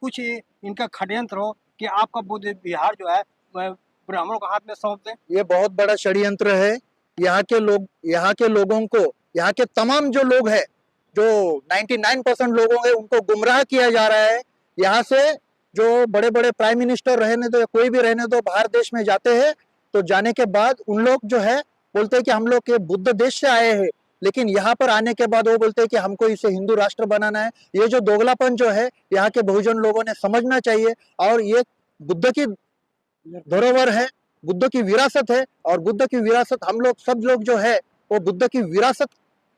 कुछ इनका षड्यंत्र हो कि आपका बुद्ध विहार जो है वह ब्राह्मणों के हाथ में सौंप दें? ये बहुत बड़ा षड्यंत्र है। यहाँ के लोगों को, यहाँ के तमाम जो लोग हैं, जो 99% लोगों हैं, उनको गुमराह किया जा रहा है। यहाँ से जो बड़े बड़े प्राइम मिनिस्टर रहने दो या कोई भी रहने दो, बाहर देश में जाते हैं तो जाने के बाद उन लोग जो है बोलते हैं कि हम लोग के बुद्ध देश से आए हैं, लेकिन यहाँ पर आने के बाद वो बोलते हैं कि हमको इसे हिंदू राष्ट्र बनाना है। ये जो दोगलापन जो है यहाँ के बहुजन लोगों ने समझना चाहिए। और ये बुद्ध की धरोहर है, बुद्ध की विरासत है, और बुद्ध की विरासत हम लोग सब लोग जो है वो बुद्ध की विरासत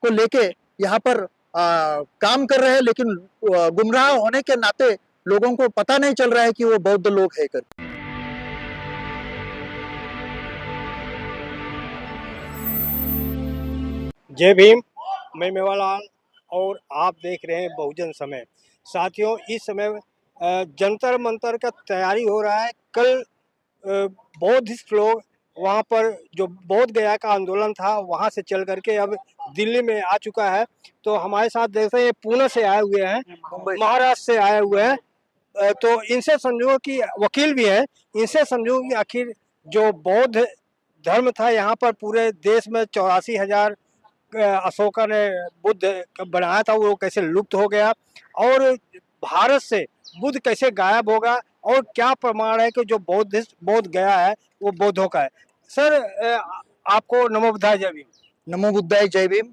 को लेके यहाँ पर काम कर रहे हैं, लेकिन गुमराह होने के नाते लोगों को पता नहीं चल रहा है कि वो बौद्ध लोग है कर। जय भीम, मैं मेवालाल और आप देख रहे हैं बहुजन समय। साथियों, इस समय जंतर मंतर का तैयारी हो रहा है। कल बौद्धिस्ट लोग वहाँ पर जो बोध गया का आंदोलन था वहाँ से चल करके अब दिल्ली में आ चुका है। तो हमारे साथ जैसे ये पुणे से आए हुए हैं, महाराष्ट्र से आए हुए हैं, तो इनसे समझो कि वकील भी हैं, इनसे समझो कि आखिर जो बौद्ध धर्म था यहाँ पर पूरे देश में 84,000 अशोका ने बुद्ध बनाया था, वो कैसे लुप्त हो गया, और भारत से बुद्ध कैसे गायब होगा, और क्या प्रमाण है कि जो बौद्ध गया है वो बौद्धों का है। सर, आपको नमो बुद्धाय जय भीम। नमो बुद्धाय जय भीम।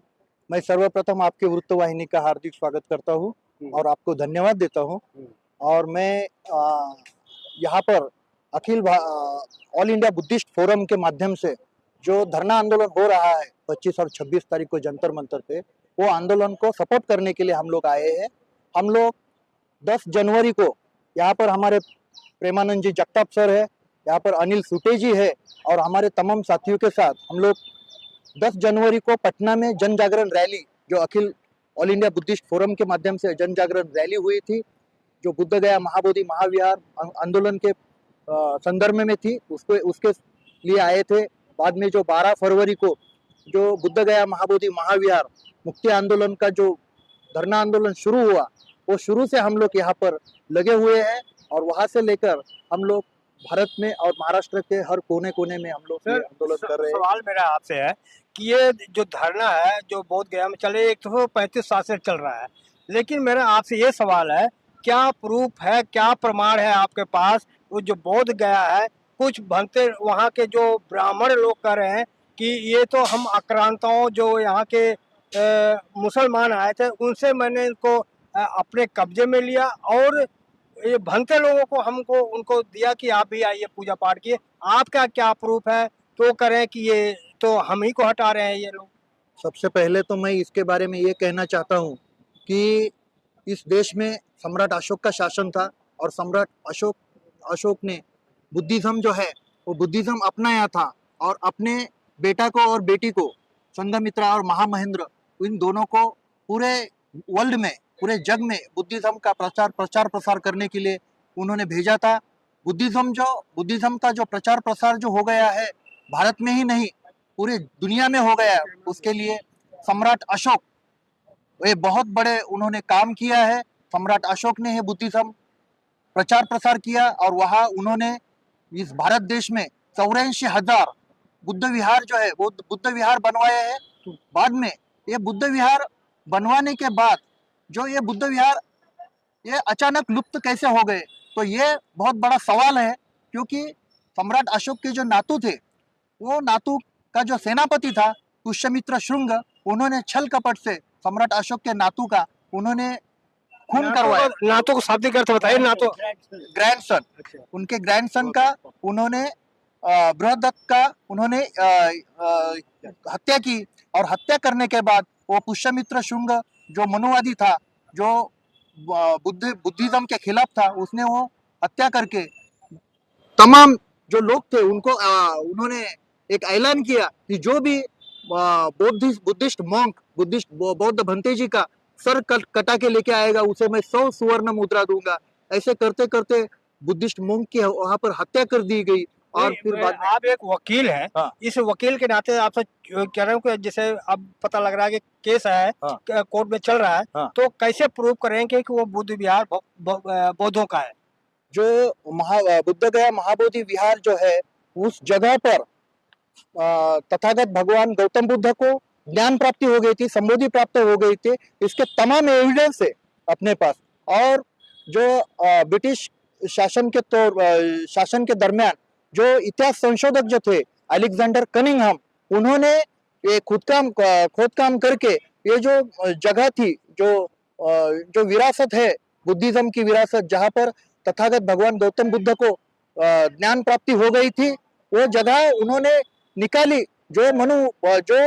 मैं सर्वप्रथम आपके वृत्तवाहिनी का हार्दिक स्वागत करता हूँ और आपको धन्यवाद देता हूँ। और मैं यहाँ पर ऑल इंडिया बुद्धिस्ट फोरम के माध्यम से जो धरना आंदोलन हो रहा है 25 और 26 तारीख को जंतर मंतर पे, वो आंदोलन को सपोर्ट करने के लिए हम लोग आए हैं। हम लोग 10 जनवरी को यहाँ पर हमारे प्रेमानंद जी जगताप सर है, यहाँ पर अनिल सुटे जी है, और हमारे तमाम साथियों के साथ हम लोग 10 जनवरी को पटना में जन जागरण रैली, जो अखिल ऑल इंडिया बुद्धिस्ट फोरम के माध्यम से जन जागरण रैली हुई थी, जो बुद्ध गया महाबोधि महाविहार आंदोलन के संदर्भ में थी, उसके लिए आए थे। बाद में जो 12 फरवरी को जो बुद्ध गया महाबोधि महाविहार मुक्ति आंदोलन का जो धरना आंदोलन शुरू हुआ, वो शुरू से हम लोग यहाँ पर लगे हुए हैं, और वहां से लेकर हम लोग भारत में और महाराष्ट्र के हर कोने कोने में हम लोग आंदोलन कर रहे हैं। सवाल मेरा आपसे है कि ये जो धरना है जो बोध गया में चले 135 साल से चल रहा है, लेकिन मेरा आपसे ये सवाल है, क्या प्रूफ है, क्या प्रमाण है आपके पास वो जो बोध गया है? कुछ भंते वहाँ के जो ब्राह्मण लोग कह रहे हैं कि ये तो हम आक्रांताओं जो यहाँ के मुसलमान आए थे उनसे मैंने इनको अपने कब्जे में लिया, और ये भंते लोगों को हमको उनको दिया कि आप भी आइए पूजा पाठ किए। आपका क्या प्रूफ है तो करें कि ये तो हम ही को हटा रहे हैं ये लोग? सबसे पहले तो मैं इसके बारे में ये कहना चाहता हूँ कि इस देश में सम्राट अशोक का शासन था, और सम्राट अशोक ने बुद्धिज्म जो है वो बुद्धिज्म अपनाया था, और अपने बेटा को और बेटी को संघमित्रा और महामहेंद्र, इन दोनों को पूरे वर्ल्ड में, पूरे जग में बुद्धिज्म का प्रचार प्रसार करने के लिए उन्होंने भेजा था। बुद्धिज्म का जो प्रचार प्रसार जो हो गया है भारत में ही नहीं पूरे दुनिया में हो गया, उसके लिए सम्राट अशोक ये बहुत बड़े उन्होंने काम किया है। सम्राट अशोक ने बुद्धिज्म प्रचार प्रसार किया, और वहाँ उन्होंने इस भारत देश में 84,000 बुद्ध विहार जो है वो बुद्ध विहार बनवाए हैं। बाद में ये बुद्ध विहार बनवाने के बाद जो ये बुद्ध विहार ये अचानक लुप्त कैसे हो गए, तो ये बहुत बड़ा सवाल है। क्योंकि सम्राट अशोक के जो नातू थे, वो नातू का जो सेनापति था पुष्यमित्र शुंग, उन्होंने छल कपट से सम्राट अशोक के नातू का उन्होंने खून करवाया। नातू को शाब्दिक अर्थ बताइए। नातू ग्रैंडसन, उनके ग्रैंडसन का उन्होंने बृहदत्त का उन्होंने हत्या की, और हत्या करने के बाद वो पुष्यमित्र शुंग जो मनुवादी था, जो बुद्धिज्म के खिलाफ था, उसने वो हत्या करके तमाम जो लोग थे उनको उन्होंने एक ऐलान किया कि जो भी बुद्धिस्ट मॉन्क, बौद्ध भंते जी का सर कटा के लेके आएगा उसे मैं 100 सुवर्ण मुद्रा दूंगा। ऐसे करते करते बुद्धिस्ट मॉन्क की वहां पर हत्या कर दी गई, और फिर बाद में आप एक वकील हैं, हाँ। इस वकील के नाते आपसे कह रहा हूँ कि जैसे अब पता लग रहा है कि केस है, हाँ। कोर्ट में चल रहा है, हाँ। तो कैसे प्रूव करेंगे कि वो बुद्ध विहार बौद्धों का है? जो बुद्ध गया महाबोधि विहार जो है, उस जगह पर तथागत भगवान गौतम बुद्ध को ज्ञान प्राप्ति हो गई थी, संबोधि प्राप्त हो गई थी। इसके तमाम एविडेंस है अपने पास। और जो ब्रिटिश शासन के दरमियान जो इतिहास संशोधक जो थे अलेक्जेंडर कनिंघम, उन्होंने ये खोद काम करके ये जो जगह थी, जो विरासत है बुद्धिज्म की विरासत, जहाँ पर तथागत भगवान गौतम बुद्ध को ज्ञान प्राप्ति हो गई थी, वो जगह उन्होंने निकाली। जो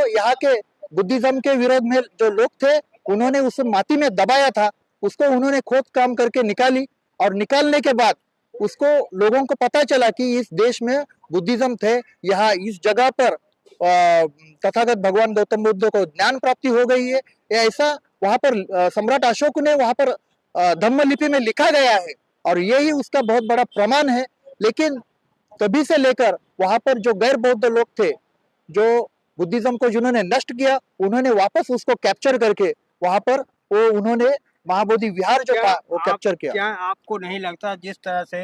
यहाँ के बुद्धिज्म के विरोध में जो लोग थे, उन्होंने उस माटी में दबाया था, उसको उन्होंने खोद काम करके निकाली। और निकालने के बाद उसको लोगों को पता चला कि इस देश में बुद्धिज्म थे। यहाँ इस जगह पर तथागत भगवान गौतम बुद्ध को ज्ञान प्राप्ति हो गई है, ऐसा वहां पर सम्राट अशोक ने वहां पर धम्म लिपि में लिखा गया है, और यही उसका बहुत बड़ा प्रमाण है। लेकिन तभी से लेकर वहां पर जो गैर बौद्ध लोग थे, जो बुद्धिज्म को जिन्होंने नष्ट किया, उन्होंने वापस उसको कैप्चर करके वहां पर वो उन्होंने महाबोधि विहार जो था वो कैप्चर किया। क्या आपको नहीं लगता जिस तरह से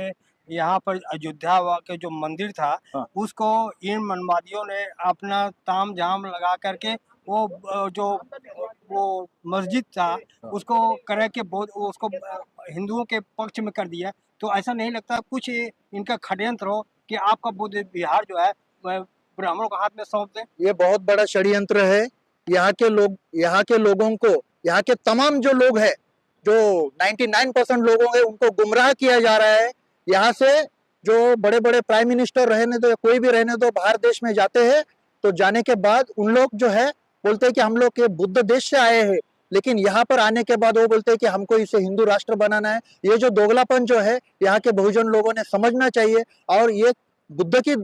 यहाँ पर अयोध्या के जो मंदिर था, हाँ। उसको इन मनवादियों ने अपना ताम झाम लगा करके वो वो मस्जिद था, उसको करे के उसको हिंदुओं के पक्ष में कर दिया? तो ऐसा नहीं लगता कुछ इनका षड्यंत्र हो कि आपका बुद्ध विहार जो है वह ब्राह्मणों के हाथ में सौंप दें? ये बहुत बड़ा षड्यंत्र है। यहाँ के लोगों को, यहाँ के तमाम जो लोग हैं, जो 99% लोगों हैं, उनको गुमराह किया जा रहा है। यहाँ से जो बड़े बड़े प्राइम मिनिस्टर रहने दो या कोई भी रहने दो, बाहर देश में जाते हैं, तो जाने के बाद उन लोग जो है बोलते हैं कि हम लोग के बुद्ध देश से आए हैं, लेकिन यहाँ पर आने के बाद वो बोलते हैं कि हमको इसे हिंदू राष्ट्र बनाना है। ये जो दोगलापन जो है, यहाँ के बहुजन लोगों ने समझना चाहिए। और ये बुद्ध की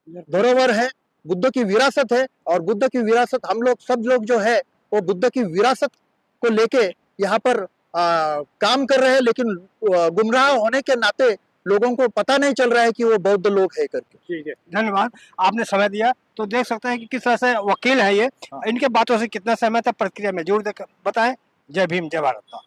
धरोहर है, बुद्ध की विरासत है, और बुद्ध की विरासत हम लोग सब लोग जो है वो बुद्ध की विरासत को लेके यहाँ पर काम कर रहे हैं। लेकिन गुमराह होने के नाते लोगों को पता नहीं चल रहा है कि वो बौद्ध लोग है करके। ठीक है, धन्यवाद, आपने समय दिया। तो देख सकते हैं कि किस तरह से वकील है ये, इनके बातों से कितना सहमत है, प्रक्रिया में जरूर बताएं। जय भीम, जय भारत।